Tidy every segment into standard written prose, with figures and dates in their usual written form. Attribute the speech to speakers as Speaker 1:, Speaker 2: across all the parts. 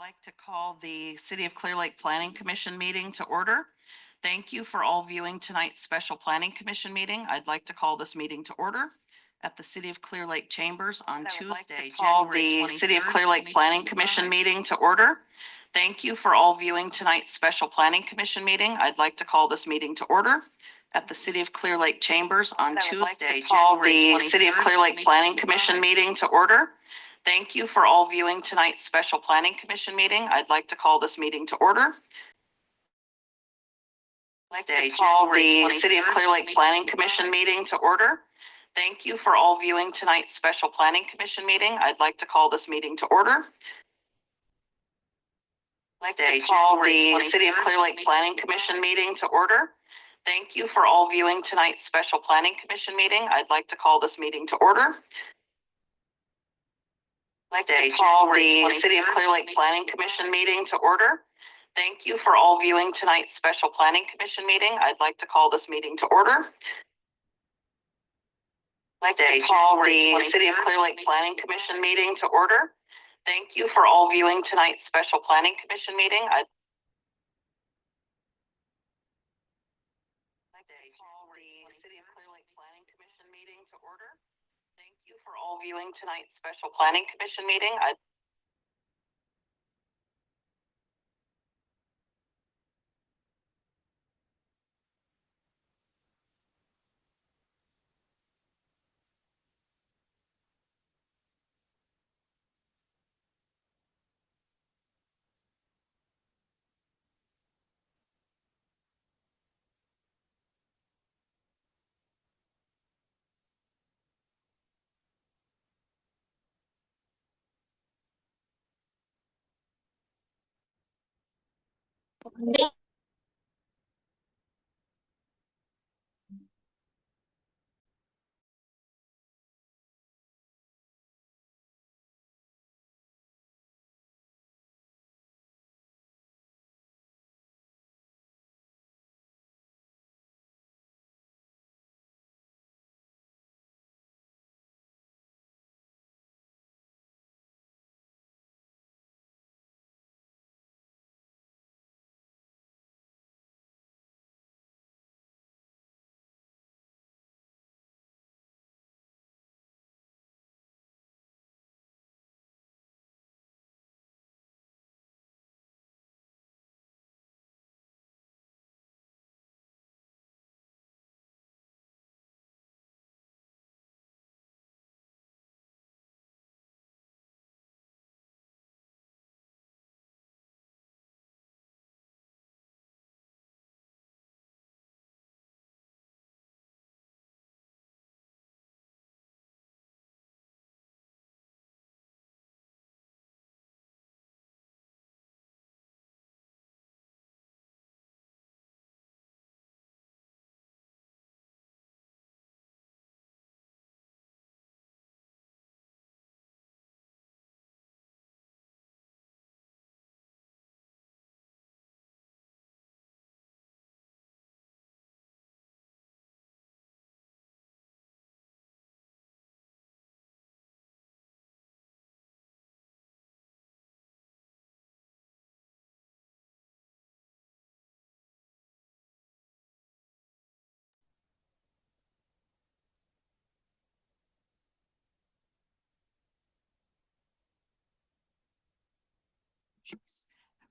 Speaker 1: like to call the City of Clear Lake Planning Commission meeting to order. Thank you for all viewing tonight's special Planning Commission meeting. I'd like to call this meeting to order at the City of Clear Lake Chambers on Tuesday,
Speaker 2: call
Speaker 1: January
Speaker 2: the City of
Speaker 1: 23rd,
Speaker 2: Clear Lake Planning
Speaker 1: 2025.
Speaker 2: Commission meeting to order.
Speaker 1: Thank you for all viewing tonight's special Planning Commission meeting. I'd like to call this meeting to order at the City of Clear Lake Chambers on Tuesday,
Speaker 2: Call
Speaker 1: January
Speaker 2: the City of
Speaker 1: 23rd,
Speaker 2: Clear Lake Planning
Speaker 1: 2025.
Speaker 2: Commission meeting to order.
Speaker 1: Thank you for all viewing tonight's special Planning Commission meeting. I'd like to call this meeting to order.
Speaker 2: Call the City of Clear Lake Planning Commission meeting to order.
Speaker 1: Thank you for all viewing tonight's special Planning Commission meeting. I'd like to call this meeting to order.
Speaker 2: Call the City of Clear Lake Planning Commission meeting to order.
Speaker 1: Thank you for all viewing tonight's special Planning Commission meeting. I'd like to call this meeting to order.
Speaker 2: Call the City of Clear Lake Planning Commission meeting to order.
Speaker 1: Thank you for all viewing tonight's special Planning Commission meeting. I'd like to call this meeting to order.
Speaker 2: Call the City of Clear Lake Planning Commission meeting to order.
Speaker 1: Thank you for all viewing tonight's special Planning Commission meeting. I'd
Speaker 2: Call the City of Clear Lake Planning Commission meeting to order.
Speaker 1: Thank you for all viewing tonight's special Planning Commission meeting. I'd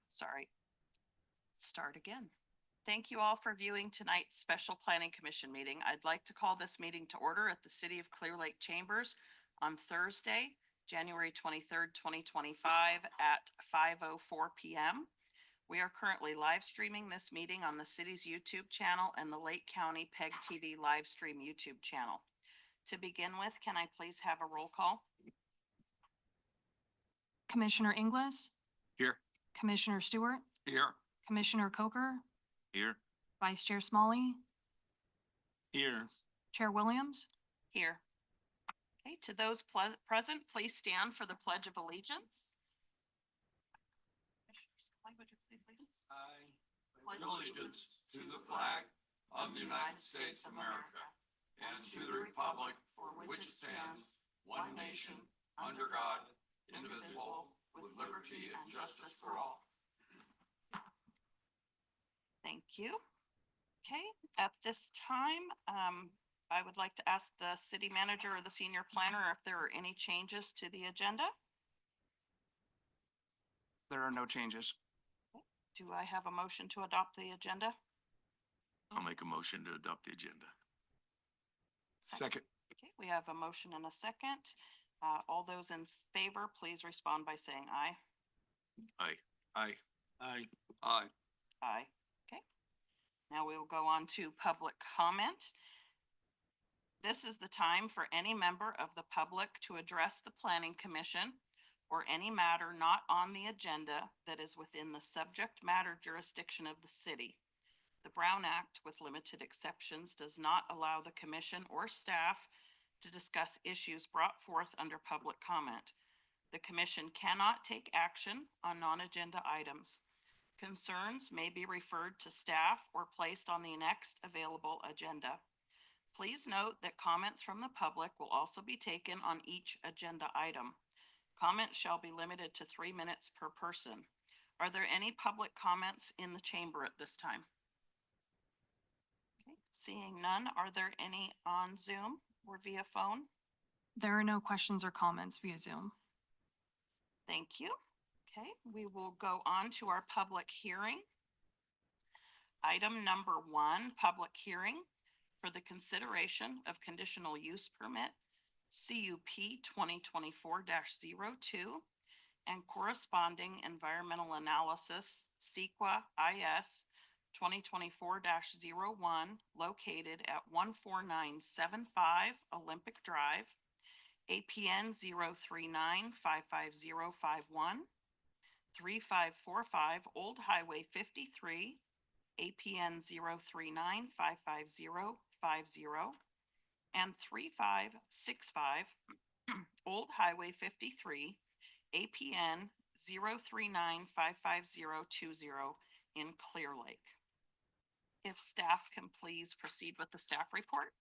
Speaker 1: Sorry. Start again. Thank you all for viewing tonight's special Planning Commission meeting. I'd like to call this meeting to order at the City of Clear Lake Chambers on Thursday, January 23rd, 2025 at 5:04 p.m. We are currently live streaming this meeting on the city's YouTube channel and the Lake County PEG TV live stream YouTube channel. To begin with, can I please have a roll call?
Speaker 3: Commissioner Inglis,
Speaker 4: Here.
Speaker 3: Commissioner Stewart,
Speaker 4: Here.
Speaker 3: Commissioner Coker,
Speaker 4: Here.
Speaker 3: Vice Chair Smalley,
Speaker 4: Here.
Speaker 3: Chair Williams.
Speaker 1: Here. Okay, to those present, please stand for the Pledge of Allegiance.
Speaker 4: I pledge allegiance to the flag of the United States of America and to the republic for which it stands, one nation, under God, indivisible, with liberty and justice for all.
Speaker 1: Thank you. Okay, at this time, I would like to ask the city manager or the senior planner if there are any changes to the agenda.
Speaker 5: There are no changes.
Speaker 1: Do I have a motion to adopt the agenda?
Speaker 4: I'll make a motion to adopt the agenda.
Speaker 5: Second.
Speaker 1: Okay, we have a motion and a second. All those in favor, please respond by saying aye.
Speaker 4: Aye.
Speaker 5: Aye.
Speaker 4: Aye. Aye.
Speaker 1: Aye. Okay. Now we will go on to public comment. This is the time for any member of the public to address the planning commission or any matter not on the agenda that is within the subject matter jurisdiction of the city. The Brown Act, with limited exceptions, does not allow the commission or staff to discuss issues brought forth under public comment. The commission cannot take action on non-agenda items. Concerns may be referred to staff or placed on the next available agenda. Please note that comments from the public will also be taken on each agenda item. Comments shall be limited to 3 minutes per person. Are there any public comments in the chamber at this time? Okay, seeing none, are there any on Zoom or via phone?
Speaker 3: There are no questions or comments via Zoom.
Speaker 1: Thank you. Okay, we will go on to our public hearing. Item number 1, public hearing for the consideration of conditional use permit, CUP 2024-02, and corresponding environmental analysis, CEQA IS 2024-01, located at 14975 Olympic Drive, APN 039-55051, 3545 Old Highway 53, APN 039-55050, and 3565 Old Highway 53, APN 039-55020 in Clear Lake. If staff can please proceed with the staff report.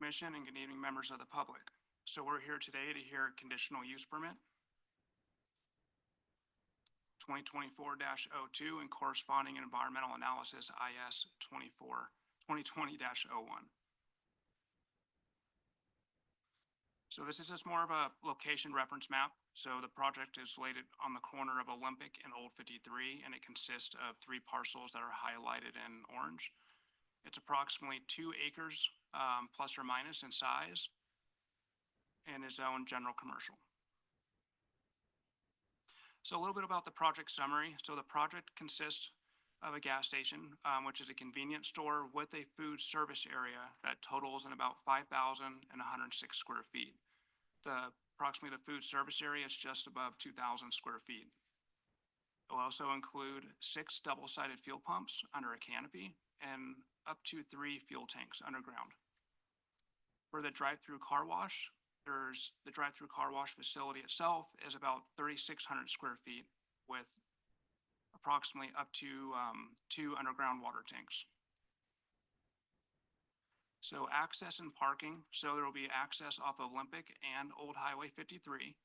Speaker 5: Commission and good evening, members of the public. So we're here today to hear conditional use permit 2024-02 and corresponding environmental analysis IS 2020-01. So this is just more of a location reference map. So the project is located on the corner of Olympic and Old 53, and it consists of 3 parcels that are highlighted in orange. It's approximately 2 acres plus or minus in size and is zoned general commercial. So a little bit about the project summary. So the project consists of a gas station, which is a convenience store with a food service area that totals in about 5,106 square feet. Approximately the food service area is just above 2,000 square feet. It will also include 6 double-sided fuel pumps under a canopy and up to 3 fuel tanks underground. For the drive-through car wash, the drive-through car wash facility itself is about 3,600 square feet with approximately up to 2 underground water tanks. So access and parking. So there will be access off of Olympic and Old Highway 53.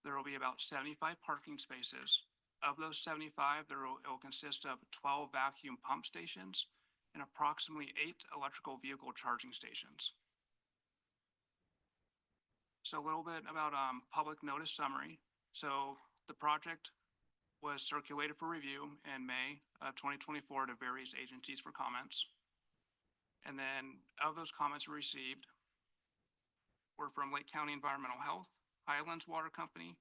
Speaker 5: There will be about 75 parking spaces. Of those 75, it will consist of 12 vacuum pump stations and approximately 8 electrical vehicle charging stations. So a little bit about public notice summary. So the project was circulated for review in May of 2024 to various agencies for comments. And then of those comments we received were from Lake County Environmental Health, Highlands Water Company,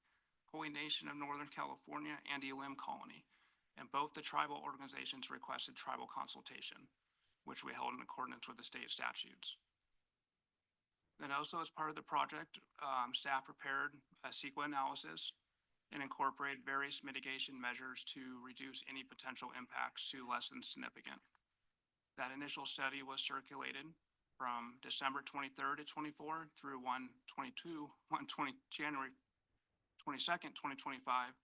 Speaker 5: Holy Nation of Northern California, and Elim Colony. And both the tribal organizations requested tribal consultation, which we held in accordance with the state statutes. Then also as part of the project, staff prepared a CEQA analysis and incorporated various mitigation measures to reduce any potential impacts to less than significant. That initial study was circulated from December 23rd to 24 through January 22nd, 2025.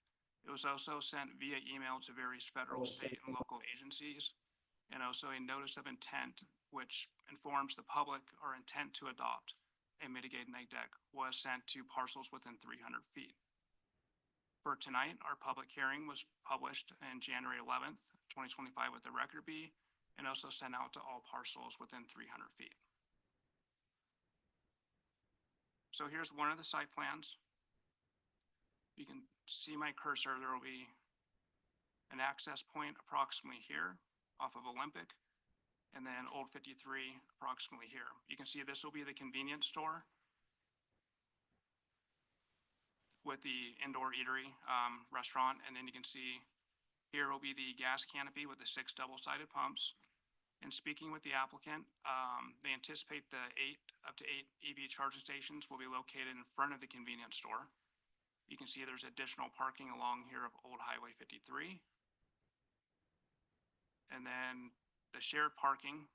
Speaker 5: It was also sent via email to various federal, state, and local agencies, and also a notice of intent, which informs the public our intent to adopt a mitigated neg deck, was sent to parcels within 300 feet. For tonight, our public hearing was published on January 11th, 2025 with the record B, and also sent out to all parcels within 300 feet. So here's one of the site plans. You can see my cursor. There will be an access point approximately here off of Olympic, and then Old 53 approximately here. You can see this will be the convenience store with the indoor eatery restaurant, and then you can see here will be the gas canopy with the 6 double-sided pumps. And speaking with the applicant, they anticipate up to eight EV charging stations will be located in front of the convenience store. You can see there's additional parking along here of Old Highway 53. And then the shared parking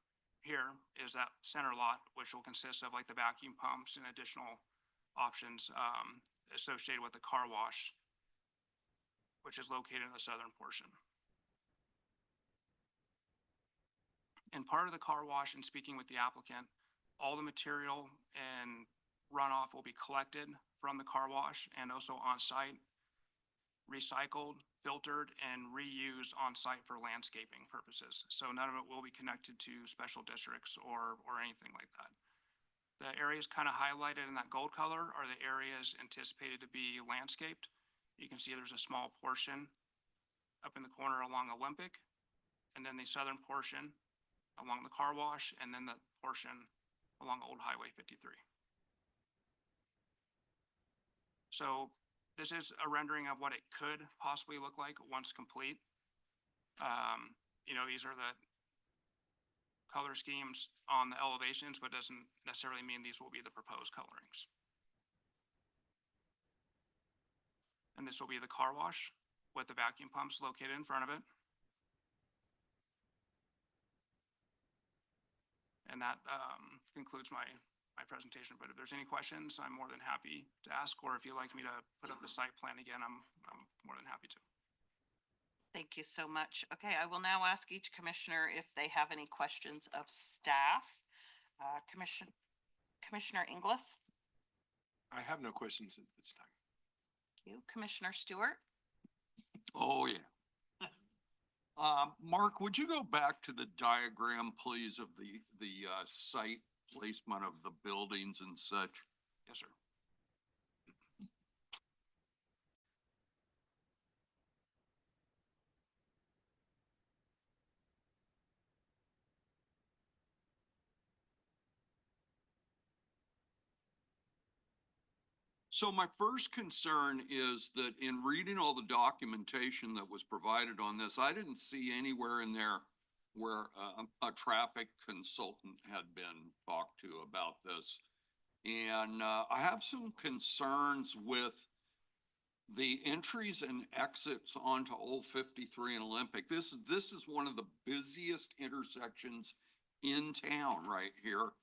Speaker 5: here is that center lot, which will consist of like the vacuum pumps and additional options associated with the car wash, which is located in the southern portion. And part of the car wash, and speaking with the applicant, all the material and runoff will be collected from the car wash and also on site, recycled, filtered, and reused on site for landscaping purposes. So none of it will be connected to special districts or anything like that. The areas kind of highlighted in that gold color are the areas anticipated to be landscaped. You can see there's a small portion up in the corner along Olympic, and then the southern portion along the car wash, and then the portion along Old Highway 53. So this is a rendering of what it could possibly look like once complete. These are the color schemes on the elevations, but doesn't necessarily mean these will be the proposed colorings. And this will be the car wash with the vacuum pumps located in front of it. And that concludes my presentation, but if there's any questions, I'm more than happy to ask, or if you'd like me to put up the site plan again, I'm more than happy to.
Speaker 1: Thank you so much. Okay, I will now ask each commissioner if they have any questions of staff. Commissioner Inglis?
Speaker 6: I have no questions at this time.
Speaker 1: Thank you. Commissioner Stewart?
Speaker 4: Oh, yeah. Mark, would you go back to the diagram, please, of the site placement of the buildings and such?
Speaker 5: Yes, sir.
Speaker 4: So my first concern is that in reading all the documentation that was provided on this, I didn't see anywhere in there where a traffic consultant had been talked to about this. And I have some concerns with the entries and exits onto Old 53 and Olympic. This is one of the busiest intersections in town right here.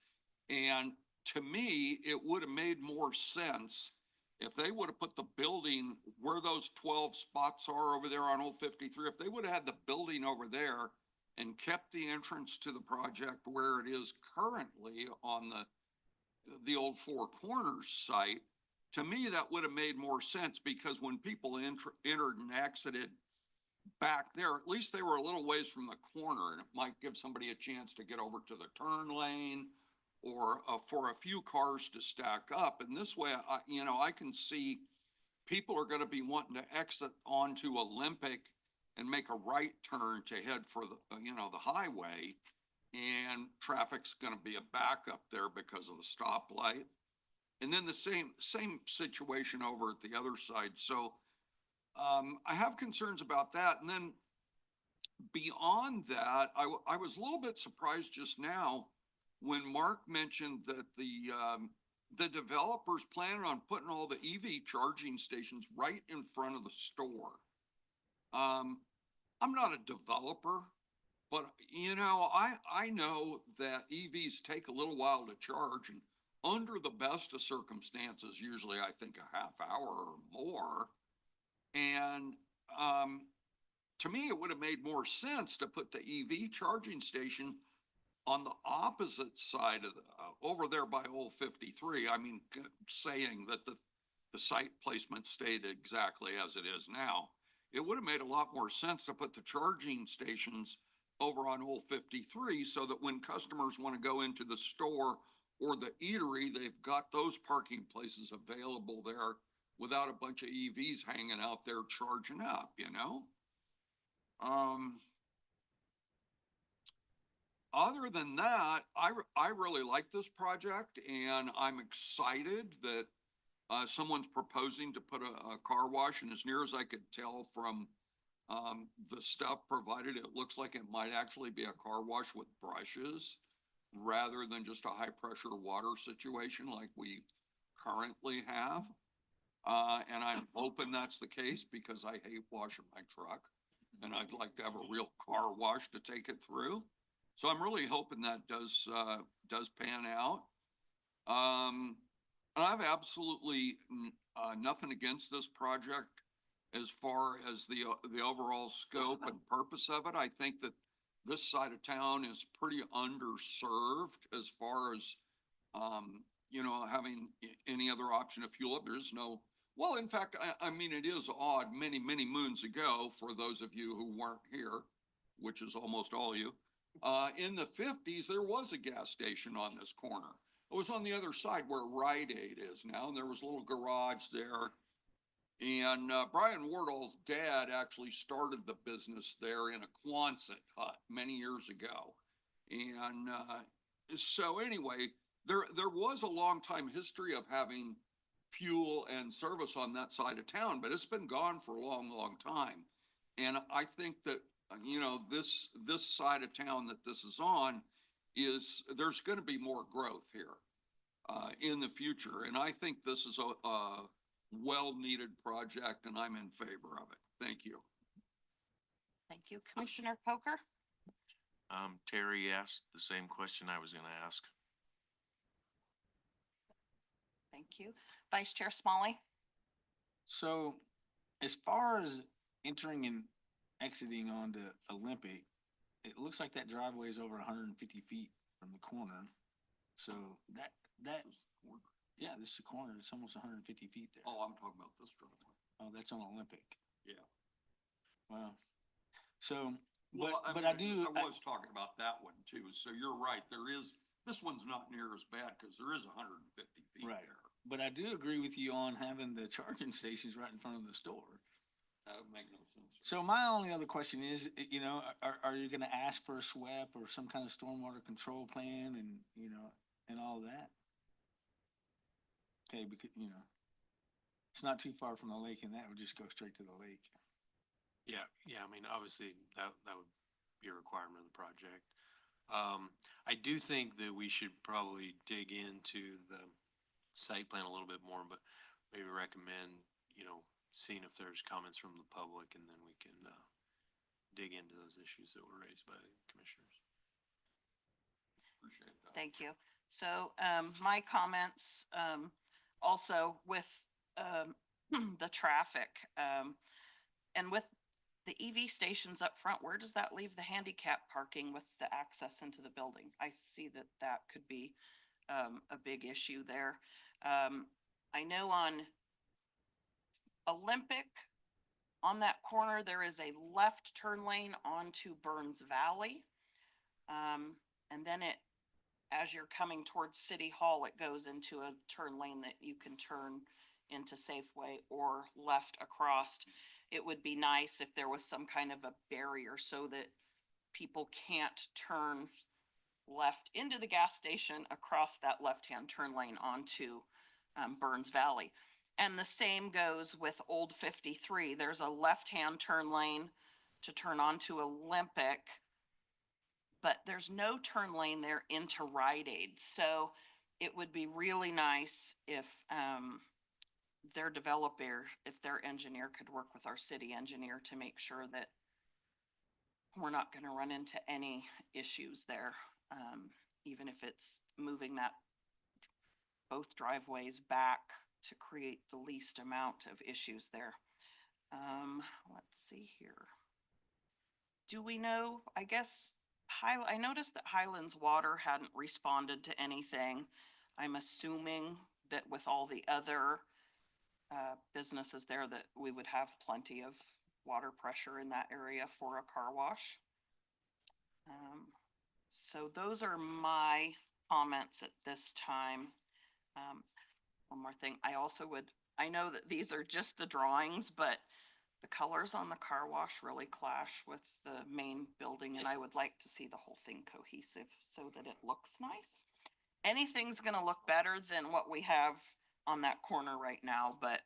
Speaker 4: And to me, it would have made more sense if they would have put the building where those 12 spots are over there on Old 53, if they would have had the building over there and kept the entrance to the project where it is currently on the old Four Corners site, to me, that would have made more sense, because when people entered and exited back there, at least they were a little ways from the corner, and it might give somebody a chance to get over to the turn lane, or for a few cars to stack up. And this way, I can see people are going to be wanting to exit onto Olympic and make a right turn to head for the highway, and traffic's going to be a backup there because of the stoplight. And then the same situation over at the other side. So I have concerns about that. And then beyond that, I was a little bit surprised just now when Mark mentioned that the developers planning on putting all the EV charging stations right in front of the store. I'm not a developer, but I know that EVs take a little while to charge, and under the best of circumstances, usually I think a half hour or more. And, to me, it would have made more sense to put the EV charging station on the opposite side of the, over there by Old 53. I mean, saying that the site placement stayed exactly as it is now. It would have made a lot more sense to put the charging stations over on Old 53 so that when customers want to go into the store or the eatery, they've got those parking places available there without a bunch of EVs hanging out there charging up, you know? Other than that, I really like this project and I'm excited that someone's proposing to put a car wash, and as near as I could tell from the stuff provided, it looks like it might actually be a car wash with brushes rather than just a high pressure water situation like we currently have. And I'm hoping that's the case because I hate washing my truck and I'd like to have a real car wash to take it through. So I'm really hoping that does pan out. And I have absolutely nothing against this project as far as the overall scope and purpose of it. I think that this side of town is pretty underserved as far as, you know, having any other option to fuel up. There's no, well, in fact, I mean, it is odd, many, many moons ago, for those of you who weren't here, which is almost all you, in the 50s, there was a gas station on this corner. It was on the other side where Rite Aid is now, and there was a little garage there. And Brian Wardall's dad actually started the business there in a Quonset hut many years ago. And so anyway, there was a long time history of having fuel and service on that side of town, but it's been gone for a long, long time. And I think that, you know, this side of town that this is on is, there's going to be more growth here in the future. And I think this is a well-needed project and I'm in favor of it. Thank you.
Speaker 1: Thank you. Commissioner Poker?
Speaker 7: Terry asked the same question I was gonna ask.
Speaker 1: Thank you. Vice Chair Smalley?
Speaker 8: So as far as entering and exiting onto Olympic, it looks like that driveway is over 150 feet from the corner. So that, yeah, this is the corner. It's almost 150 feet there.
Speaker 4: Oh, I'm talking about this driveway.
Speaker 8: Oh, that's on Olympic.
Speaker 4: Yeah.
Speaker 8: Wow. So,
Speaker 4: Well,
Speaker 8: but I
Speaker 4: mean,
Speaker 8: do,
Speaker 4: I was talking about that one too. So you're right. There is, this one's not near as bad because there is 150 feet
Speaker 8: Right.
Speaker 4: there.
Speaker 8: but I do agree with you on having the charging stations right in front of the store.
Speaker 4: That would make no sense.
Speaker 8: So my only other question is, you know, are you gonna ask for a SWEP or some kind of stormwater control plan and, you know, and all that? Okay, because, you know, it's not too far from the lake and that would just go straight to the lake.
Speaker 9: Yeah, I mean, obviously that would be a requirement of the project. I do think that we should probably dig into the site plan a little bit more, but maybe recommend, you know, seeing if there's comments from the public and then we can, dig into those issues that were raised by the commissioners.
Speaker 4: Appreciate that.
Speaker 1: Thank you. So, my comments, also with, the traffic, and with the EV stations up front, where does that leave the handicap parking with the access into the building? I see that that could be, a big issue there. I know on Olympic, on that corner, there is a left turn lane onto Burns Valley. And then as you're coming towards City Hall, it goes into a turn lane that you can turn into Safeway or left across. It would be nice if there was some kind of a barrier so that people can't turn left into the gas station across that left-hand turn lane onto Burns Valley. And the same goes with Old 53. There's a left-hand turn lane to turn onto Olympic, but there's no turn lane there into Rite Aid. So it would be really nice if their developer, if their engineer could work with our city engineer to make sure that we're not going to run into any issues there, even if it's moving that both driveways back to create the least amount of issues there. Let's see here. Do we know, I guess, I noticed that Highlands Water hadn't responded to anything. I'm assuming that with all the other businesses there that we would have plenty of water pressure in that area for a car wash. So those are my comments at this time. One more thing, I know that these are just the drawings, but the colors on the car wash really clash with the main building, and I would like to see the whole thing cohesive so that it looks nice. Anything's gonna look better than what we have on that corner right now, but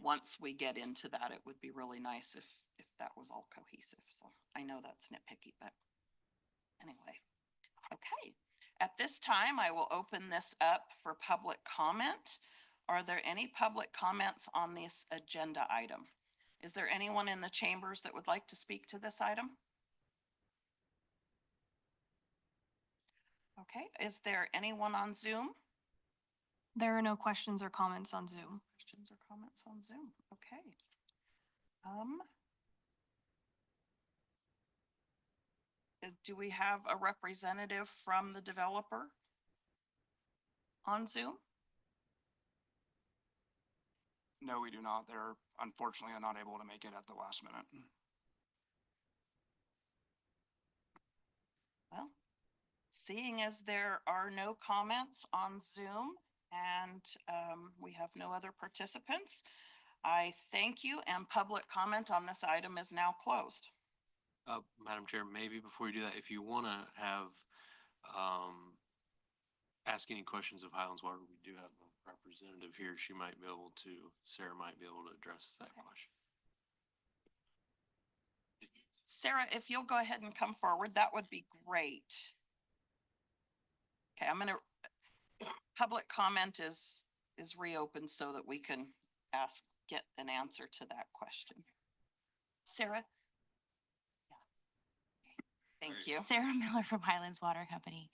Speaker 1: once we get into that, it would be really nice if that was all cohesive. So I know that's nitpicky, but anyway. Okay, at this time, I will open this up for public comment. Are there any public comments on this agenda item? Is there anyone in the chambers that would like to speak to this item? Okay, is there anyone on Zoom?
Speaker 3: There are no questions or comments on Zoom.
Speaker 1: Questions or comments on Zoom? Okay. Do we have a representative from the developer on Zoom?
Speaker 5: No, we do not. They're unfortunately not able to make it at the last minute.
Speaker 1: Well, seeing as there are no comments on Zoom and we have no other participants, I thank you, and public comment on this item is now closed.
Speaker 9: Madam Chair, maybe before you do that, if you want to have, ask any questions of Highlands Water, we do have a representative here. Sarah might be able to address that question.
Speaker 1: Sarah, if you'll go ahead and come forward, that would be great. Okay, public comment is reopened so that we can get an answer to that question. Sarah? Thank you.
Speaker 10: Sarah Miller from Highlands Water Company.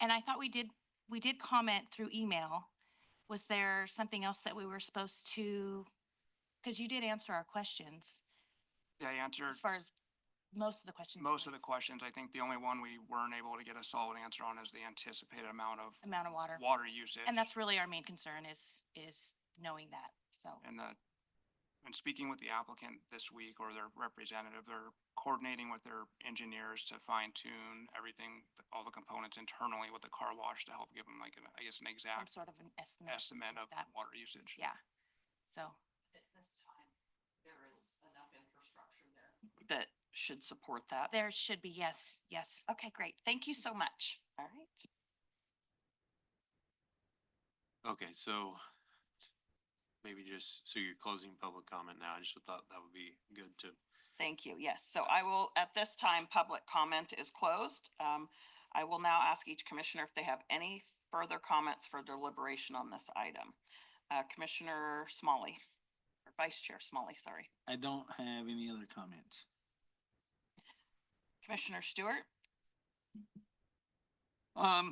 Speaker 10: And I thought we did comment through email. Was there something else that we were supposed to, because you did answer our questions
Speaker 5: Yeah, I answered
Speaker 10: as far as most of the questions.
Speaker 5: most of the questions. I think the only one we weren't able to get a solid answer on is the anticipated amount of
Speaker 10: water.
Speaker 5: water usage.
Speaker 10: And that's really our main concern is knowing that, so.
Speaker 5: And speaking with the applicant this week or their representative, they're coordinating with their engineers to fine tune everything, all the components internally with the car wash to help give them like, an
Speaker 10: Some
Speaker 5: exact
Speaker 10: sort of an estimate.
Speaker 5: estimate of
Speaker 10: that.
Speaker 5: water usage.
Speaker 10: Yeah, so.
Speaker 1: At this time, there is enough infrastructure there that should support that.
Speaker 10: There should be, yes.
Speaker 1: Okay, great. Thank you so much. All right.
Speaker 9: Okay, so maybe so you're closing public comment now. I just thought that would be good to.
Speaker 1: Thank you. Yes. So I will, at this time, public comment is closed. I will now ask each commissioner if they have any further comments for deliberation on this item. Commissioner Smalley, or Vice Chair Smalley, sorry.
Speaker 8: I don't have any other comments.
Speaker 1: Commissioner Stewart?
Speaker 4: I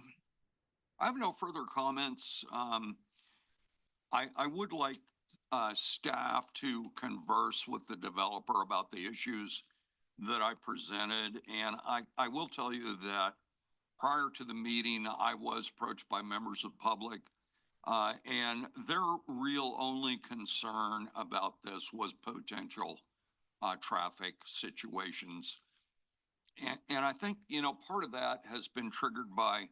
Speaker 4: have no further comments. I would like staff to converse with the developer about the issues that I presented. And I will tell you that prior to the meeting, I was approached by members of public. And their real only concern about this was potential traffic situations. And I think, part of that has been triggered by,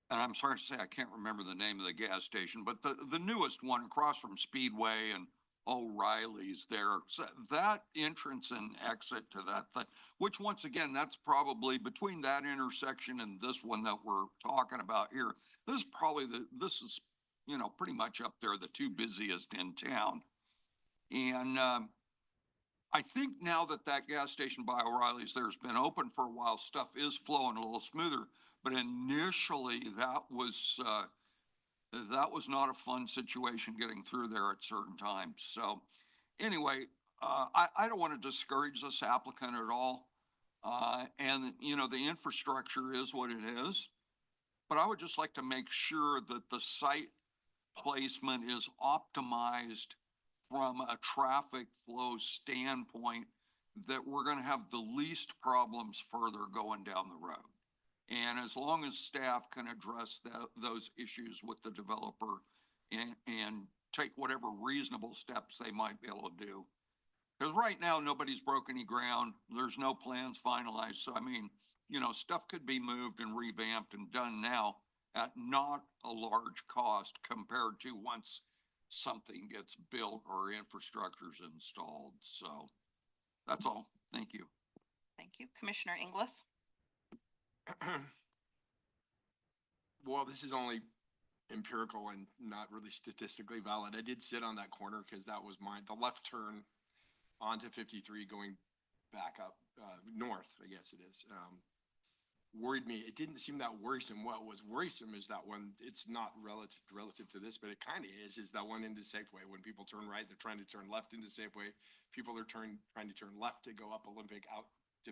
Speaker 4: and I'm sorry to say, I can't remember the name of the gas station, but the newest one across from Speedway and O'Reilly's there. So that entrance and exit to that thing, which once again, that's probably between that intersection and this one that we're talking about here. This is probably pretty much up there, the two busiest in town. And, I think now that gas station by O'Reilly's there's been open for a while, stuff is flowing a little smoother. But initially, that was not a fun situation getting through there at certain times. So anyway, I don't want to discourage this applicant at all. And the infrastructure is what it is. But I would just like to make sure that the site placement is optimized from a traffic flow standpoint, that we're gonna have the least problems further going down the road. And as long as staff can address those issues with the developer and take whatever reasonable steps they might be able to do. Because right now, nobody's broke any ground. There's no plans finalized. So I mean, stuff could be moved and revamped and done now at not a large cost compared to once something gets built or infrastructure's installed. So that's all. Thank you.
Speaker 1: Thank you. Commissioner Inglis?
Speaker 6: Well, this is only empirical and not really statistically valid. I did sit on that corner because that was the left turn onto 53 going back up, north, I guess it is. Worried me. It didn't seem that worrisome. What was worrisome is that when it's not relative to this, but it kind of is that one into Safeway. When people turn right, they're trying to turn left into Safeway. People are trying to turn left to go up Olympic out to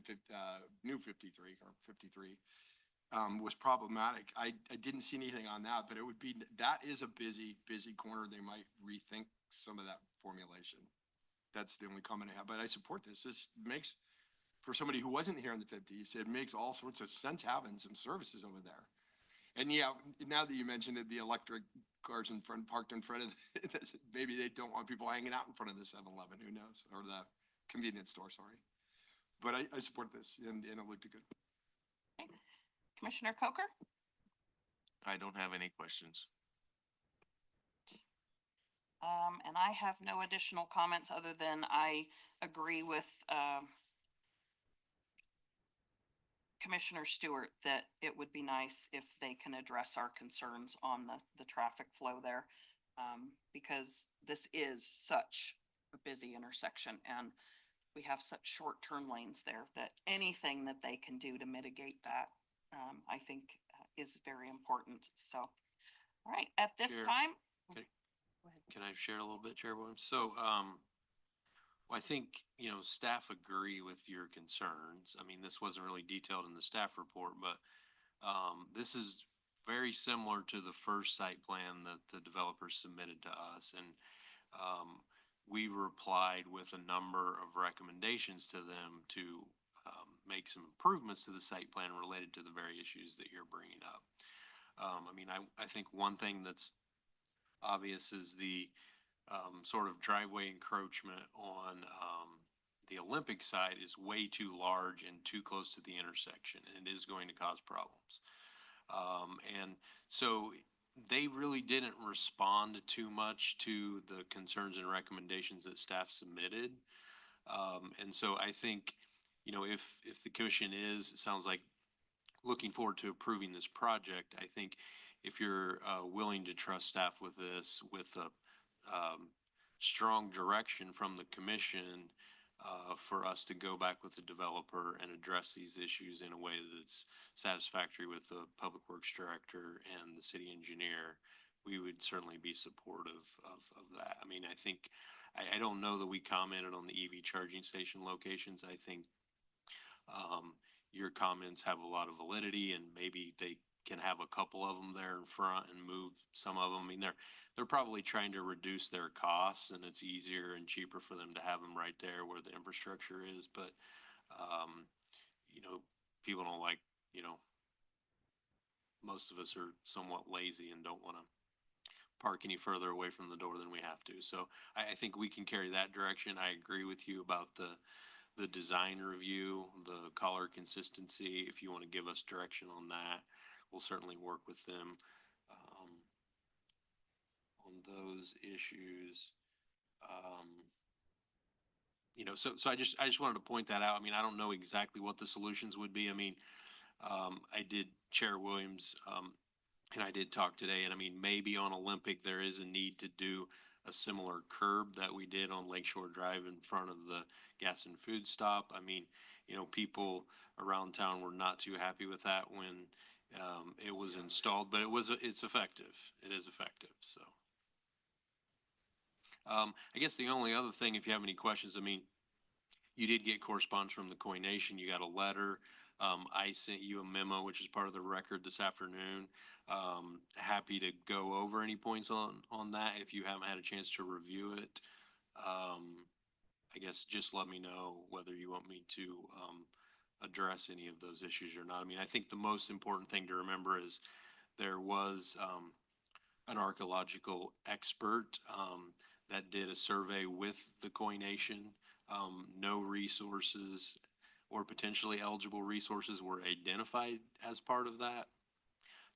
Speaker 6: new 53 or 53. Was problematic. I didn't see anything on that, but that is a busy corner. They might rethink some of that formulation. That's the only comment I have, but I support this. This makes, for somebody who wasn't here in the 50s, it makes all sorts of sense having some services over there. And yeah, now that you mentioned it, the electric cars parked in front of this, maybe they don't want people hanging out in front of the 7-Eleven, who knows, or the convenience store, sorry. But I support this and it looked good.
Speaker 1: Commissioner Coker?
Speaker 7: I don't have any questions.
Speaker 1: And I have no additional comments other than I agree with, Commissioner Stewart that it would be nice if they can address our concerns on the traffic flow there. Because this is such a busy intersection and we have such short turn lanes there that anything that they can do to mitigate that, I think is very important. So, all right, at this
Speaker 9: Chair,
Speaker 1: time.
Speaker 9: okay.
Speaker 1: Go ahead.
Speaker 9: Can I share a little bit, Chair Williams? So, I think, staff agree with your concerns. I mean, this wasn't really detailed in the staff report, but, this is very similar to the first site plan that the developers submitted to us. And, we replied with a number of recommendations to them to, make some improvements to the site plan related to the very issues that you're bringing up. I think one thing that's obvious is the sort of driveway encroachment on the Olympic side is way too large and too close to the intersection, and it is going to cause problems. And so they really didn't respond too much to the concerns and recommendations that staff submitted. And so I think, if the commission is, it sounds like, looking forward to approving this project, I think if you're willing to trust staff with this, with a strong direction from the commission for us to go back with the developer and address these issues in a way that's satisfactory with the public works director and the city engineer, we would certainly be supportive of that. I mean, I think, I don't know that we commented on the EV charging station locations. I think your comments have a lot of validity, and maybe they can have a couple of them there in front and move some of them. I mean, they're probably trying to reduce their costs, and it's easier and cheaper for them to have them right there where the infrastructure is. But, people don't like, most of us are somewhat lazy and don't want to park any further away from the door than we have to. So I think we can carry that direction. I agree with you about the design review, the color consistency. If you want to give us direction on that, we'll certainly work with them on those issues. So I just wanted to point that out. I mean, I don't know exactly what the solutions would be. I mean, I did, Chair Williams, and I did talk today, and I mean, maybe on Olympic, there is a need to do a similar curb that we did on Lakeshore Drive in front of the gas and food stop. I mean, people around town were not too happy with that when it was installed, but it's effective. It is effective. So I guess the only other thing, if you have any questions, I mean, you did get correspondence from the Koi Nation. You got a letter. I sent you a memo, which is part of the record this afternoon. Happy to go over any points on that if you haven't had a chance to review it. I guess just let me know whether you want me to, address any of those issues or not. I mean, I think the most important thing to remember is there was, an archaeological expert, that did a survey with the Koi Nation. No resources or potentially eligible resources were identified as part of that.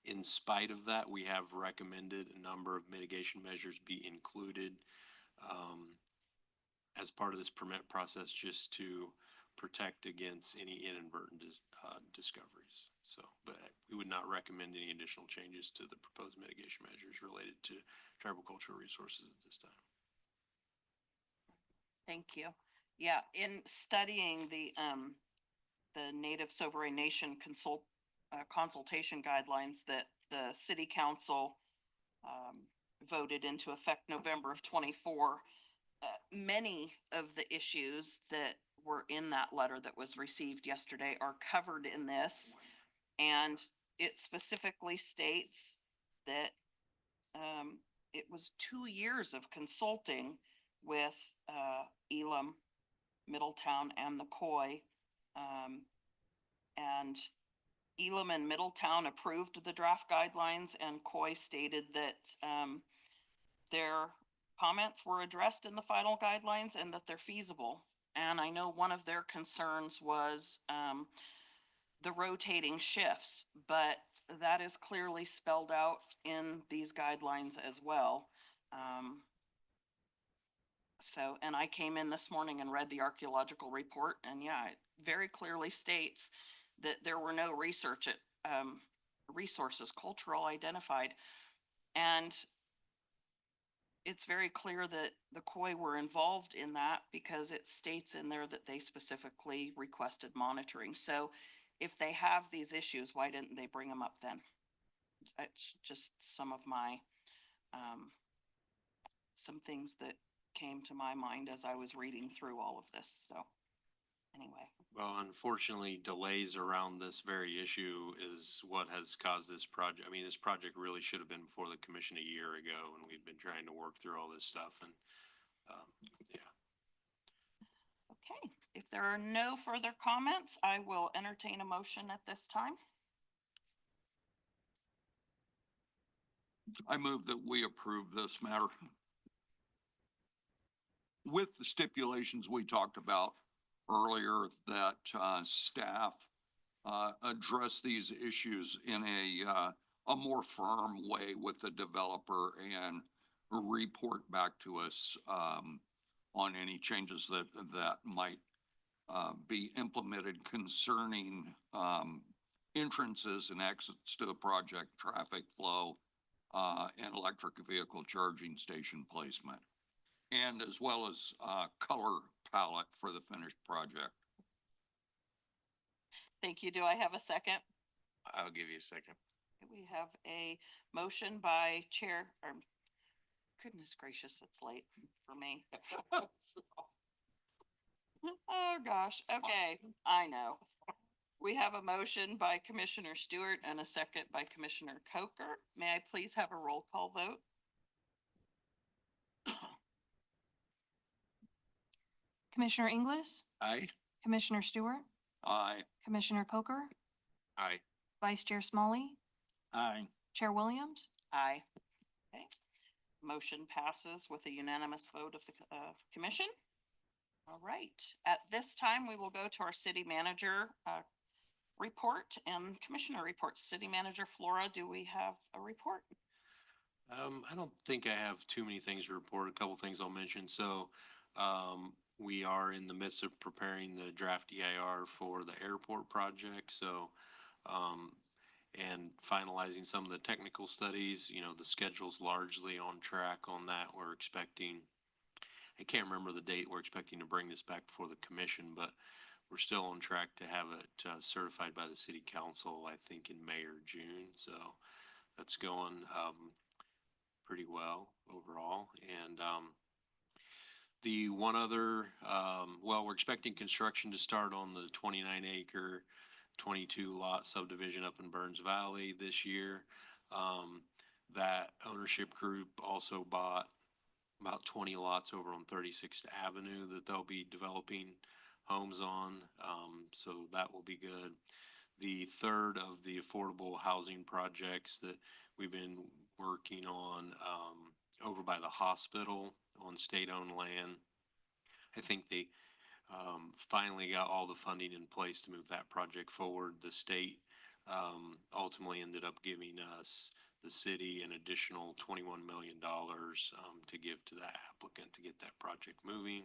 Speaker 9: In spite of that, we have recommended a number of mitigation measures be included, as part of this permit process, just to protect against any inadvertent discoveries. So, but we would not recommend any additional changes to the proposed mitigation measures related to tribal cultural resources at this time.
Speaker 1: Thank you. Yeah, in studying the Native Sovereign Nation consultation guidelines that the city council, voted into effect November of 24, many of the issues that were in that letter that was received yesterday are covered in this. And it specifically states that, it was 2 years of consulting with, Elam, Middletown, and the Koi. And Elam and Middletown approved the draft guidelines, and Koi stated that, their comments were addressed in the final guidelines and that they're feasible. And I know one of their concerns was, the rotating shifts, but that is clearly spelled out in these guidelines as well. So, and I came in this morning and read the archaeological report, and yeah, it very clearly states that there were no resources cultural identified. And it's very clear that the Koi were involved in that because it states in there that they specifically requested monitoring. So if they have these issues, why didn't they bring them up then? It's just some of my, some things that came to my mind as I was reading through all of this. So anyway.
Speaker 9: Well, unfortunately, delays around this very issue is what has caused this project. I mean, this project really should have been before the commission a year ago, and we've been trying to work through all this stuff, and, yeah.
Speaker 1: Okay, if there are no further comments, I will entertain a motion at this time.
Speaker 4: I move that we approve this matter with the stipulations we talked about earlier, that staff address these issues in a more firm way with the developer and report back to us on any changes that might be implemented concerning entrances and exits to the project, traffic flow, and electric vehicle charging station placement, and as well as color palette for the finished project.
Speaker 1: Thank you. Do I have a second?
Speaker 7: I'll give you a second.
Speaker 1: We have a motion by Chair, or goodness gracious, it's late for me. Oh, gosh. Okay, I know. We have a motion by Commissioner Stewart and a second by Commissioner Coker. May I please have a roll call vote?
Speaker 3: Commissioner Inglis,
Speaker 6: Aye.
Speaker 3: Commissioner Stewart,
Speaker 4: Aye.
Speaker 3: Commissioner Coker,
Speaker 7: Aye.
Speaker 3: Vice Chair Smalley,
Speaker 8: Aye.
Speaker 3: Chair Williams.
Speaker 1: Aye. Okay. Motion passes with a unanimous vote of the commission. All right. At this time, we will go to our city manager report and commissioner reports. City Manager Flora, do we have a report?
Speaker 9: I don't think I have too many things to report. A couple things I'll mention. So, we are in the midst of preparing the draft EIR for the airport project. So, and finalizing some of the technical studies. You know, the schedule's largely on track on that. We're expecting, I can't remember the date we're expecting to bring this back before the commission, but we're still on track to have it certified by the city council, I think in May or June. So that's going pretty well overall. And the one other, well, we're expecting construction to start on the 29-acre 22 lot subdivision up in Burns Valley this year. That ownership group also bought about 20 lots over on 36th Avenue that they'll be developing homes on. So that will be good. The third of the affordable housing projects that we've been working on, over by the hospital on state-owned land. I think they, finally got all the funding in place to move that project forward. The state, ultimately ended up giving us, the city, an additional $21 million, to give to that applicant to get that project moving.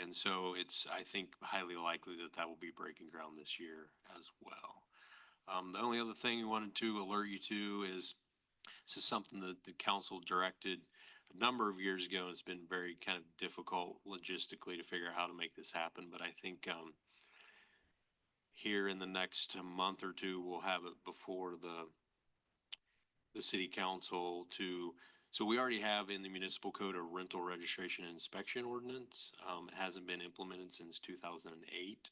Speaker 9: And so it's, I think, highly likely that that will be breaking ground this year as well. The only other thing we wanted to alert you to is, this is something that the council directed a number of years ago. It's been very kind of difficult logistically to figure out how to make this happen, but I think, here in the next month or two, we'll have it before the city council to, so we already have in the municipal code a rental registration and inspection ordinance. It hasn't been implemented since 2008.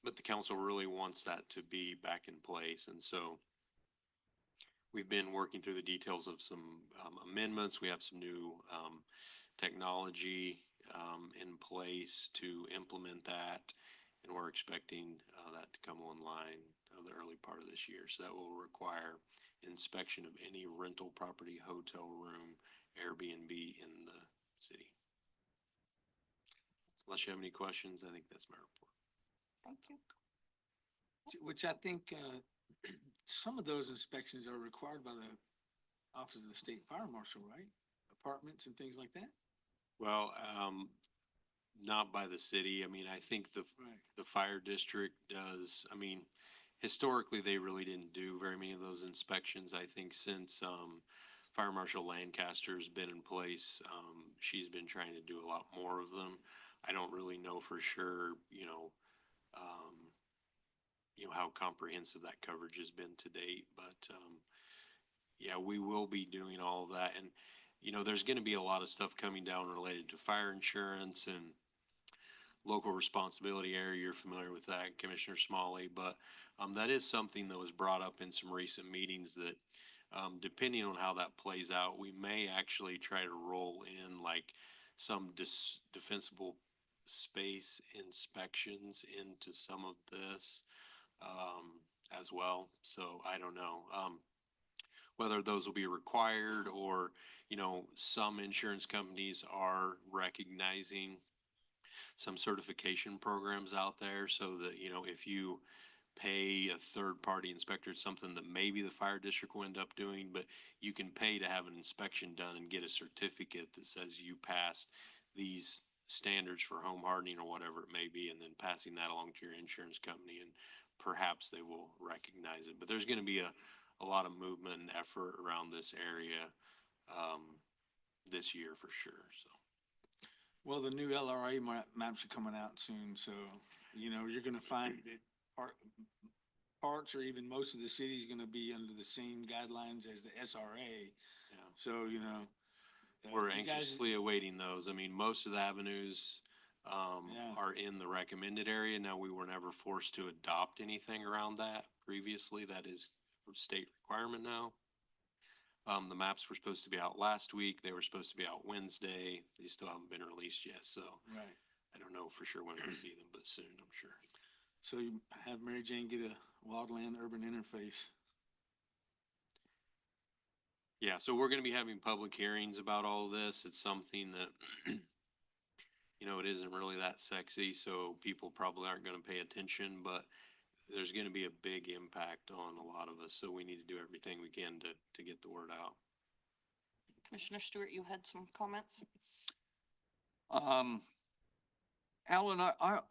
Speaker 9: But the council really wants that to be back in place. And so we've been working through the details of some amendments. We have some new technology in place to implement that. And we're expecting that to come online the early part of this year. So that will require inspection of any rental property, hotel room, Airbnb in the city. Unless you have any questions, I think that's my report.
Speaker 1: Thank you.
Speaker 8: Which I think, some of those inspections are required by the Office of the State Fire Marshal, right? Apartments and things like that?
Speaker 9: Well, not by the city. I mean, I think
Speaker 8: Right.
Speaker 9: the fire district does. I mean, historically, they really didn't do very many of those inspections. I think since Fire Marshal Lancaster's been in place, she's been trying to do a lot more of them. I don't really know for sure, how comprehensive that coverage has been to date, but yeah, we will be doing all of that. And, there's going to be a lot of stuff coming down related to fire insurance and local responsibility area. You're familiar with that, Commissioner Smalley, but that is something that was brought up in some recent meetings that, depending on how that plays out, we may actually try to roll in like some defensible space inspections into some of this as well. So I don't know whether those will be required or, some insurance companies are recognizing some certification programs out there so that, if you pay a third-party inspector something that maybe the fire district will end up doing, but you can pay to have an inspection done and get a certificate that says you passed these standards for home hardening or whatever it may be, and then passing that along to your insurance company, and perhaps they will recognize it. But there's going to be a lot of movement and effort around this area this year for sure. So.
Speaker 8: Well, the new LRA maps are coming out soon, so, you're gonna find that parts or even most of the city is gonna be under the same guidelines as the SRA.
Speaker 9: Yeah.
Speaker 8: So,
Speaker 9: We're
Speaker 8: you guys-
Speaker 9: anxiously awaiting those. I mean, most of the avenues
Speaker 8: Yeah.
Speaker 9: are in the recommended area. Now, we were never forced to adopt anything around that previously. That is a state requirement now. The maps were supposed to be out last week. They were supposed to be out Wednesday. They still haven't been released yet, so
Speaker 8: Right.
Speaker 9: I don't know for sure when we'll see them, but soon, I'm sure.
Speaker 8: So you have Mary Jane get a wildland urban interface.
Speaker 9: Yeah, so we're gonna be having public hearings about all of this. It's something that, it isn't really that sexy, so people probably aren't gonna pay attention, but there's gonna be a big impact on a lot of us, so we need to do everything we can to get the word out.
Speaker 1: Commissioner Stewart, you had some comments?
Speaker 4: Alan,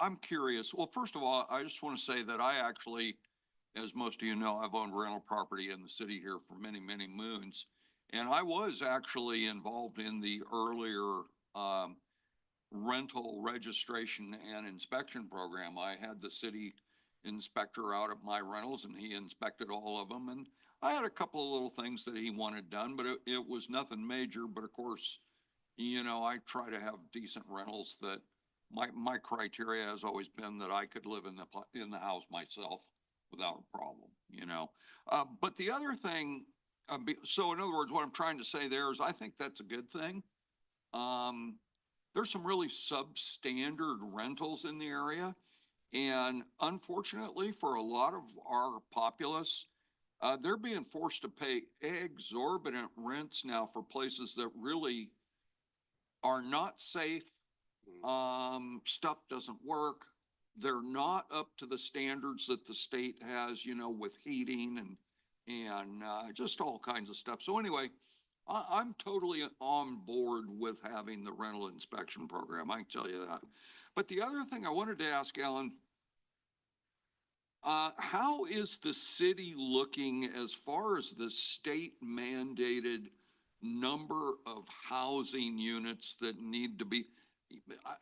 Speaker 4: I'm curious. Well, first of all, I just want to say that I actually, as most of you know, I've owned rental property in the city here for many, many moons. And I was actually involved in the earlier rental registration and inspection program. I had the city inspector out at my rentals and he inspected all of them. And I had a couple of little things that he wanted done, but it was nothing major. But of course, I try to have decent rentals that my criteria has always been that I could live in the house myself without a problem, you know? But the other thing, so in other words, what I'm trying to say there is I think that's a good thing. There's some really substandard rentals in the area. And unfortunately, for a lot of our populace, they're being forced to pay exorbitant rents now for places that really are not safe. Stuff doesn't work. They're not up to the standards that the state has, you know, with heating and just all kinds of stuff. So anyway, I'm totally on board with having the rental inspection program. I can tell you that. But the other thing I wanted to ask Ellen, how is the city looking as far as the state mandated number of housing units that need to be?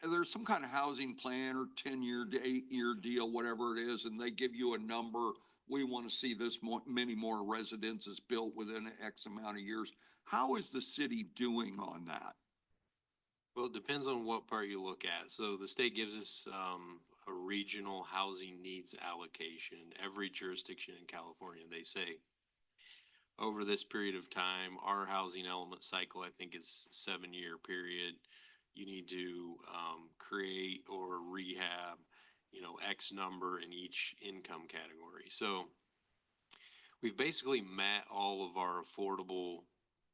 Speaker 4: There's some kind of housing plan or 10-year to 8-year deal, whatever it is, and they give you a number. We want to see this many more residences built within X amount of years. How is the city doing on that?
Speaker 9: Well, it depends on what part you look at. So the state gives us a regional housing needs allocation. Every jurisdiction in California, they say, over this period of time, our housing element cycle, I think, is 7-year period. You need to create or rehab, you know, X number in each income category. So we've basically met all of our affordable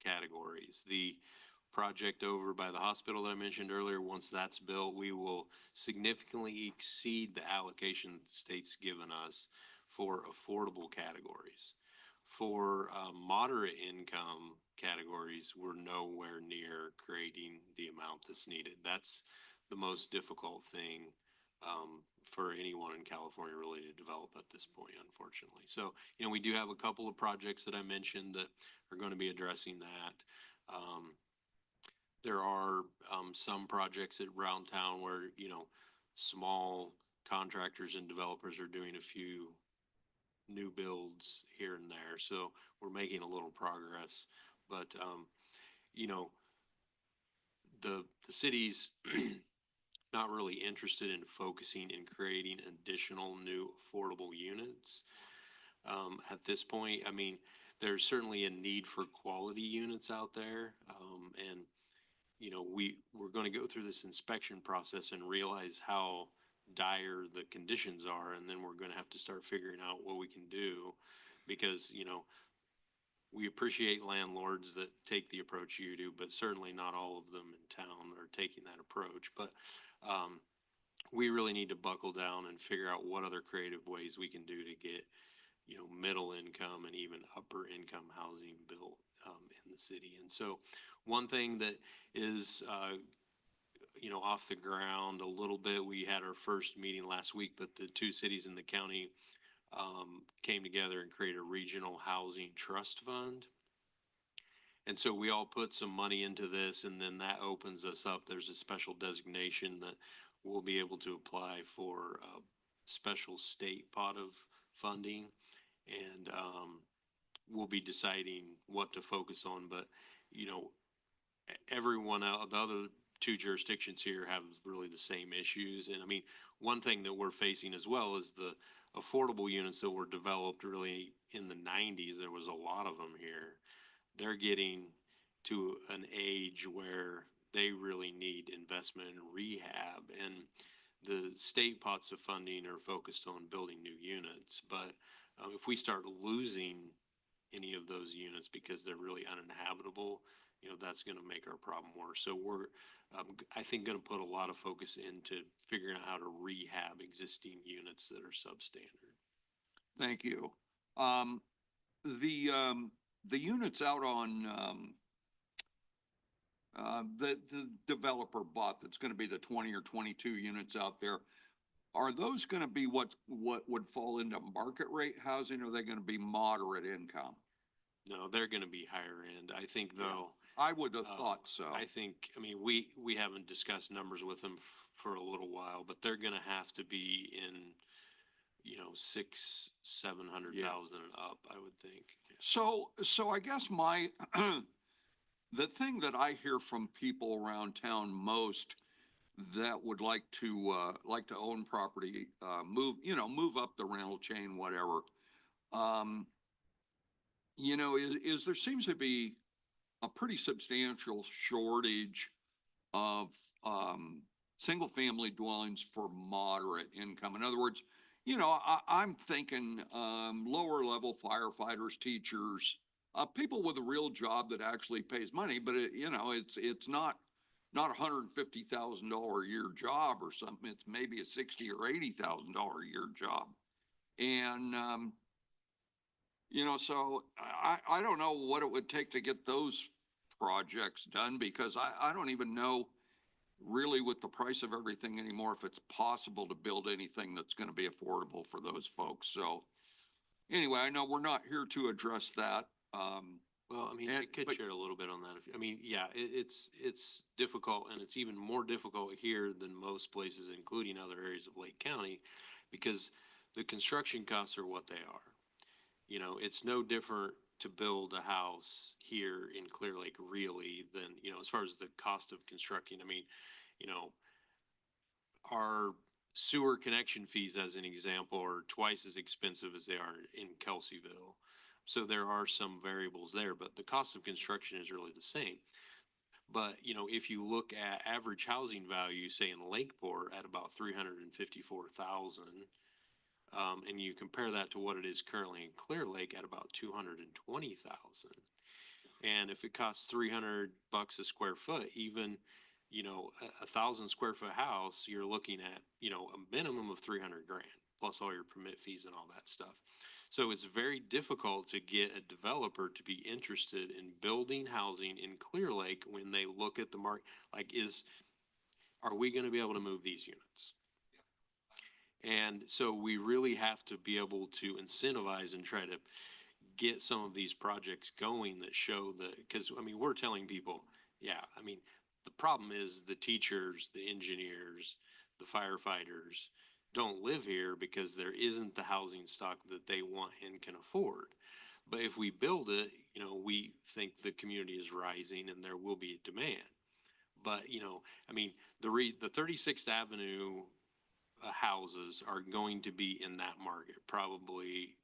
Speaker 9: categories. The project over by the hospital that I mentioned earlier, once that's built, we will significantly exceed the allocation that the state's given us for affordable categories. For moderate income categories, we're nowhere near creating the amount that's needed. That's the most difficult thing for anyone in California really to develop at this point, unfortunately. So, you know, we do have a couple of projects that I mentioned that are going to be addressing that. There are some projects around town where, you know, small contractors and developers are doing a few new builds here and there. So we're making a little progress, but, you know, the city's not really interested in focusing in creating additional new affordable units. At this point, I mean, there's certainly a need for quality units out there. And, you know, we're going to go through this inspection process and realize how dire the conditions are, and then we're going to have to start figuring out what we can do, because, you know, we appreciate landlords that take the approach you do, but certainly not all of them in town are taking that approach. But we really need to buckle down and figure out what other creative ways we can do to get, you know, middle income and even upper income housing built in the city. And so one thing that is you know, off the ground a little bit. We had our first meeting last week, but the two cities in the county came together and created a regional housing trust fund. And so we all put some money into this, and then that opens us up. There's a special designation that we'll be able to apply for a special state pot of funding. And we'll be deciding what to focus on. But, you know, everyone else, the other two jurisdictions here have really the same issues. And I mean, one thing that we're facing as well is the affordable units that were developed really in the 90s. There was a lot of them here. They're getting to an age where they really need investment and rehab. And the state pots of funding are focused on building new units. But if we start losing any of those units because they're really uninhabitable, you know, that's going to make our problem worse. So we're, I think, going to put a lot of focus into figuring out how to rehab existing units that are substandard.
Speaker 4: Thank you. The units out on, the developer bought, that's going to be the 20 or 22 units out there. Are those going to be what would fall into market rate housing? Or are they going to be moderate income?
Speaker 9: No, they're going to be higher end. I think, though.
Speaker 4: I would have thought so.
Speaker 9: I think, I mean, we haven't discussed numbers with them for a little while, but they're going to have to be in, you know, 600,000, 700,000 and up, I would think.
Speaker 4: So I guess the thing that I hear from people around town most that would like to own property, move up the rental chain, whatever. There seems to be a pretty substantial shortage of, single-family dwellings for moderate income. In other words, I'm thinking, lower-level firefighters, teachers, people with a real job that actually pays money, but it's not $150,000 a year job or something. It's maybe a $60,000 or $80,000 a year job. And, so I don't know what it would take to get those projects done, because I don't even know really with the price of everything anymore, if it's possible to build anything that's going to be affordable for those folks. So anyway, I know we're not here to address that.
Speaker 9: Well, I mean, I could
Speaker 4: but-
Speaker 9: share a little bit on that. I mean, yeah, it's difficult, and it's even more difficult here than most places, including other areas of Lake County, because the construction costs are what they are. It's no different to build a house here in Clear Lake really than, as far as the cost of constructing. I mean, our sewer connection fees, as an example, are twice as expensive as they are in Kelseyville. So there are some variables there, but the cost of construction is really the same. But, if you look at average housing value, say in Lakeport at about 354,000, and you compare that to what it is currently in Clear Lake at about 220,000. And if it costs $300 a square foot, even, a 1,000 square foot house, you're looking at, a minimum of 300 grand plus all your permit fees and all that stuff. So it's very difficult to get a developer to be interested in building housing in Clear Lake when they look at the market, like, are we going to be able to move these units? And so we really have to be able to incentivize and try to get some of these projects going that show that, because, I mean, we're telling people, yeah, I mean, the problem is the teachers, the engineers, the firefighters don't live here because there isn't the housing stock that they want and can afford. But if we build it, we think the community is rising and there will be a demand. But, I mean, the 36th Avenue houses are going to be in that market, probably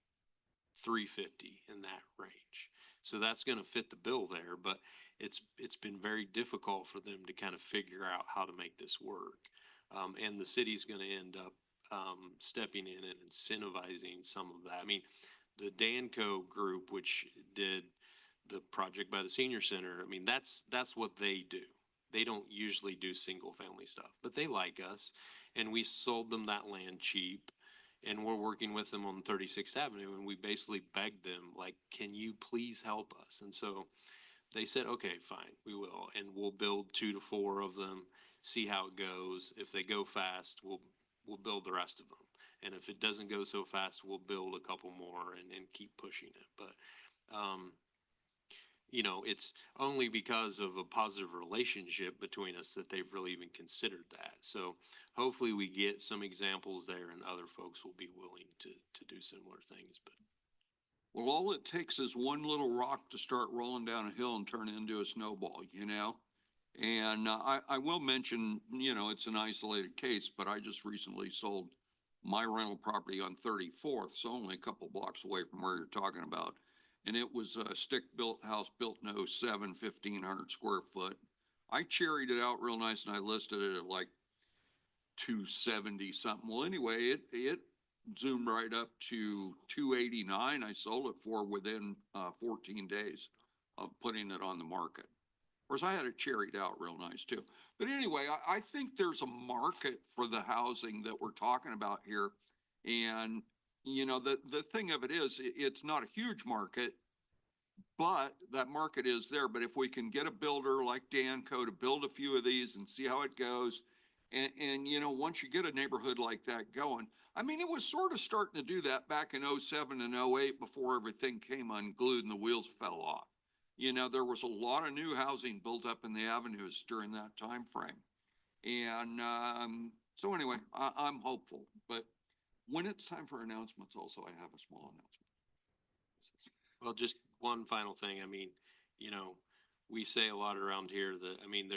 Speaker 9: 350 in that range. So that's going to fit the bill there, but it's been very difficult for them to kind of figure out how to make this work. And the city's going to end up stepping in and incentivizing some of that. I mean, the Danco group, which did the project by the senior center, I mean, that's what they do. They don't usually do single family stuff, but they like us, and we sold them that land cheap, and we're working with them on 36th Avenue, and we basically begged them, like, can you please help us? And so they said, okay, fine, we will, and we'll build 2 to 4 of them, see how it goes. If they go fast, we'll build the rest of them. And if it doesn't go so fast, we'll build a couple more and keep pushing it. But, it's only because of a positive relationship between us that they've really even considered that. So hopefully we get some examples there and other folks will be willing to do similar things. But
Speaker 4: Well, all it takes is one little rock to start rolling down a hill and turn it into a snowball, And I will mention, it's an isolated case, but I just recently sold my rental property on 34th, so only a couple blocks away from where you're talking about. And it was a stick-built house built in 07, 1,500 square foot. I cherried it out real nice and I listed it at like 270 something. Well, anyway, it zoomed right up to 289. I sold it for within 14 days of putting it on the market. Of course, I had it cherried out real nice too. But anyway, I think there's a market for the housing that we're talking about here. And, the thing of it is, it's not a huge market, but that market is there. But if we can get a builder like Danco to build a few of these and see how it goes, and once you get a neighborhood like that going, I mean, it was sort of starting to do that back in 07 and 08 before everything came unglued and the wheels fell off. There was a lot of new housing built up in the avenues during that time frame. And so anyway, I'm hopeful. But when it's time for announcements also, I have a small announcement.
Speaker 9: well, just one final thing. I mean, we say a lot around here that, I mean,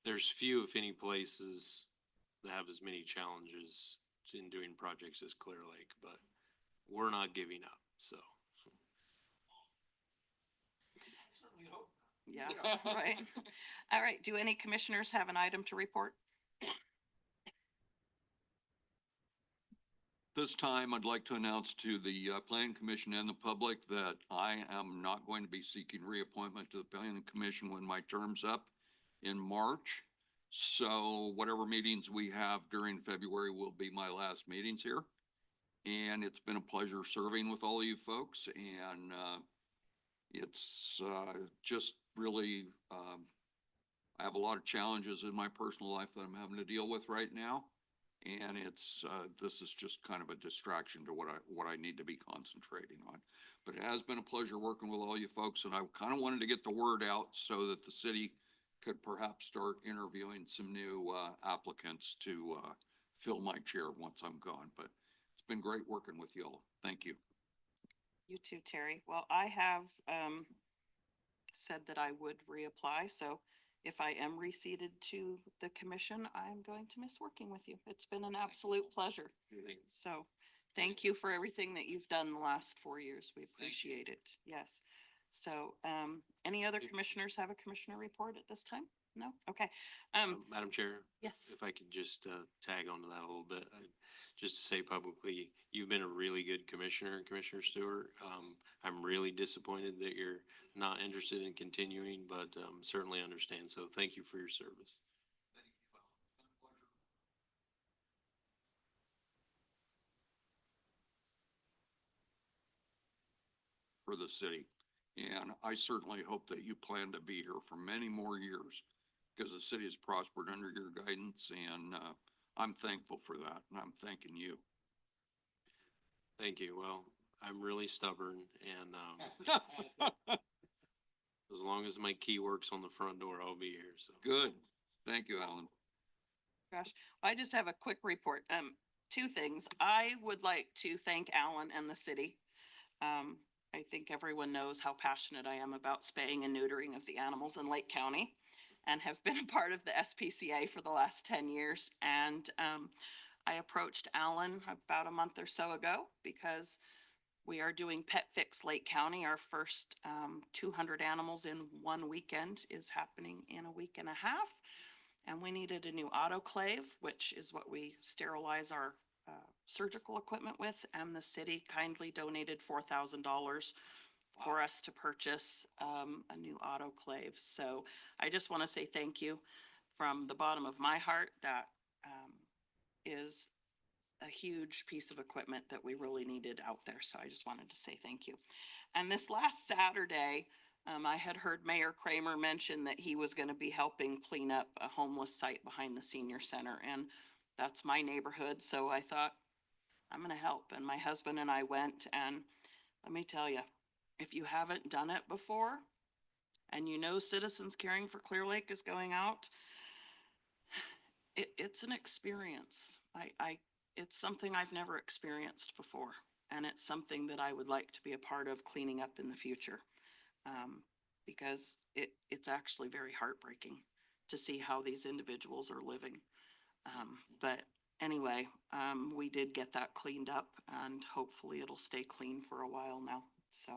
Speaker 9: there's few, if any, places that have as many challenges in doing projects as Clear Lake, but we're not giving up, so.
Speaker 1: Yeah, right. All right. Do any commissioners have an item to report?
Speaker 4: This time, I'd like to announce to the Planning Commission and the public that I am not going to be seeking reappointment to the Planning Commission when my term's up in March. So whatever meetings we have during February will be my last meetings here. And it's been a pleasure serving with all of you folks, and it's just really, I have a lot of challenges in my personal life that I'm having to deal with right now. And it's, this is just kind of a distraction to what I need to be concentrating on. But it has been a pleasure working with all you folks, and I kind of wanted to get the word out so that the city could perhaps start interviewing some new applicants to fill my chair once I'm gone. But it's been great working with you all. Thank you.
Speaker 1: You too, Terry. Well, I have said that I would reapply, so if I am reseated to the commission, I'm going to miss working with you. It's been an absolute pleasure. So thank you for everything that you've done the last 4 years. We appreciate it. Yes. So any other commissioners have a commissioner report at this time? No? Okay.
Speaker 9: Madam Chair?
Speaker 1: Yes.
Speaker 9: If I could just tag onto that a little bit, just to say publicly, you've been a really good commissioner, Commissioner Stewart. I'm really disappointed that you're not interested in continuing, but certainly understand. So thank you for your service.
Speaker 4: For the city. And I certainly hope that you plan to be here for many more years because the city has prospered under your guidance, and I'm thankful for that, and I'm thanking you.
Speaker 9: Thank you. Well, I'm really stubborn, and as long as my key works on the front door, I'll be here. So
Speaker 4: Good. Thank you, Alan.
Speaker 1: Gosh, I just have a quick report. Two things. I would like to thank Alan and the city. I think everyone knows how passionate I am about spaying and neutering of the animals in Lake County and have been a part of the SPCA for the last 10 years. And I approached Alan about a month or so ago because we are doing Pet Fix Lake County. Our first 200 animals in one weekend is happening in a week and a half. And we needed a new autoclave, which is what we sterilize our surgical equipment with. And the city kindly donated $4,000 for us to purchase a new autoclave. So I just want to say thank you from the bottom of my heart. That is a huge piece of equipment that we really needed out there. So I just wanted to say thank you. And this last Saturday, I had heard Mayor Kramer mention that he was going to be helping clean up a homeless site behind the senior center. And that's my neighborhood. So I thought, I'm going to help. And my husband and I went, and let me tell you, if you haven't done it before and you know Citizens Caring for Clear Lake is going out, it's an experience. It's something I've never experienced before. And it's something that I would like to be a part of cleaning up in the future. Because it's actually very heartbreaking to see how these individuals are living. But anyway, we did get that cleaned up, and hopefully it'll stay clean for a while now. So,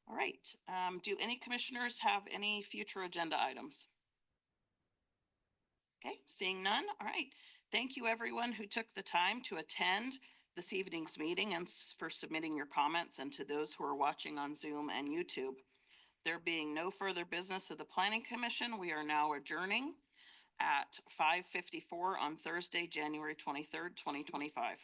Speaker 1: all right. Do any commissioners have any future agenda items? Okay, seeing none. All right. Thank you, everyone who took the time to attend this evening's meeting and for submitting your comments, and to those who are watching on Zoom and YouTube. There being no further business of the Planning Commission, we are now adjourning at 5:54 on Thursday, January 23rd, 2025.